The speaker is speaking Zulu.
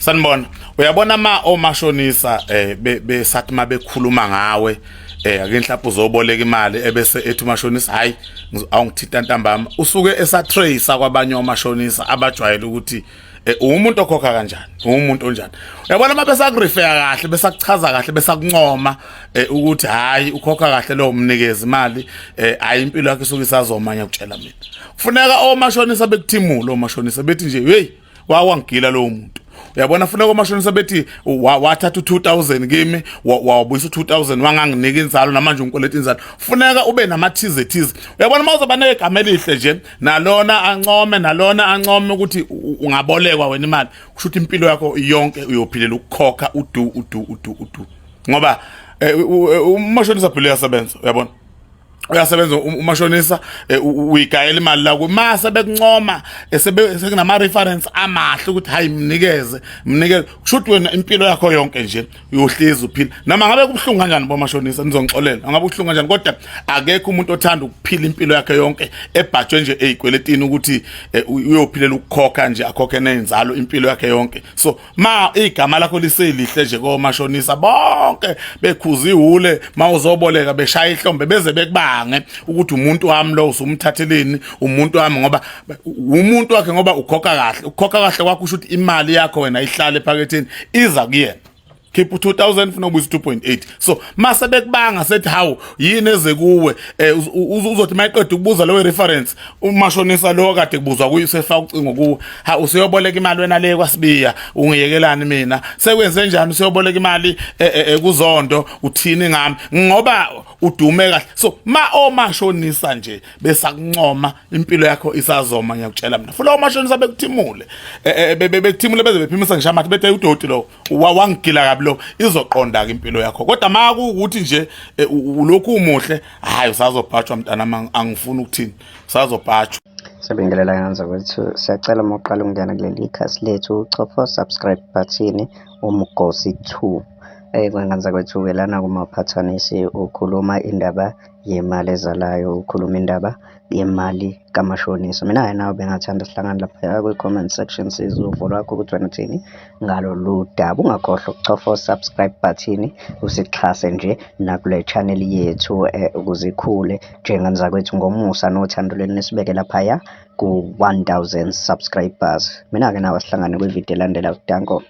Sanibona, uyabona omashonisa besathi mabekhuluma ngawe ake mhlawumbe uzoboleka imali ebese ethi umashonisa hayi awungithinta ntambama usuke esatracer kwabanye omashonisa abajwayele ukuthi umuntu okhokha kanjani umuntu onjani. Uyabona mabesakurefer kahle besakuchaza kahle besakuncoma ukuthi hayi ukhokha kahle lo mnikezi imali hayi impilo yakhe isuke isazomanya ukutshela mina. Kufuneka omashonisa bekuthimula omashonisa bethi nje hey wawangila lo muntu. Uyabona funeka omashonisa bethi wathatha u2000 kimi wabuyisa u2000 wanganginika inzalo namanje ungikoleta inzalo. Funeka ube namathize thize. Uyabona mawuzoba negama elihle nje nalona ancome ukuthi ungabolekwa wena imali kusho ukuthi impilo yakho yonke uyophilela ukukhokha udu ngoba umashonisa phela uyasebenza uyabona uyasebenza umashonisa uyigayela imali la kumase bekuncoma sekunama reference amahle ukuthi hayi mnikeze kusho ukuthi wena impilo yakho yonke nje uyohleza uphila noma ngabe kubhlungu kanjani bomashonisa nizongixolela ngabe kubhlungu kanjani kodwa akekho umuntu othanda ukuphila impilo yakhe yonke ebhajwe nje ezikweletini ukuthi uyophilela ukukhokha nje akhokhe nenzalo impilo yakhe yonke. So ma igama lakho liselihle nje komashonisa bonke bekhuza ihule mawuzoboleka beshaya ihlombe beze bekuba ukuthi umuntu wami lo usumthatheleni umuntu wami ngoba umuntu wakhe ngoba ukhokha kahle kwakho usho ukuthi imali yakho wena ihlale ephaketheni iza kuyena keep 2000 funa ubuza 2.8. So mase bekubanga sethi hawu yini eze kuwe uzothi mayiqeda ukubuza lo reference umashonisa lo kade kubuzwa kuyi sefaka ucingo kuwe ha usiyoboleka imali wena le kwaSibiya ungiyekelani mina sekwenze njani usiyoboleka imali kuZondo uthini ngami ngoba udume kahle. So omashonisa nje besakuncoma impilo yakho isazoma ngiyakutshela mina futhi omashonisa bekuthimule bekuthimule beze bephimisa ngisho amathi bethe udoti lo wangigila kabi lo izoqonda ke impilo yakho kodwa makuukuthi nje ulokhu umuhle hayi usazobhajwa mntana angifuni ukuthini usazobhajwa. Sibingelela kanza kwethu siyacela moqala ungena kuleli khasi lethu ucofa subscribe button umgosi 2 kwanganza kwethu welana kumaphathanisi ukhuluma indaba yemali ezalayo ukhuluma indaba yemali kamashonisa. Mina nawe bengathanda sihlangana lapha kwi-comment section sizuvo lwakho ukuthi wena uthini ngalo ludaba. Ungakhohlwa ukucofa subscribe button usixhase nje nakule channel yethu ukuze ikhule njenganza kwethu ngomusa nothando lweni nisibeke lapha ku 1000 subscribers. Mina ke nawe sihlangane kwi-video elandela. Danko.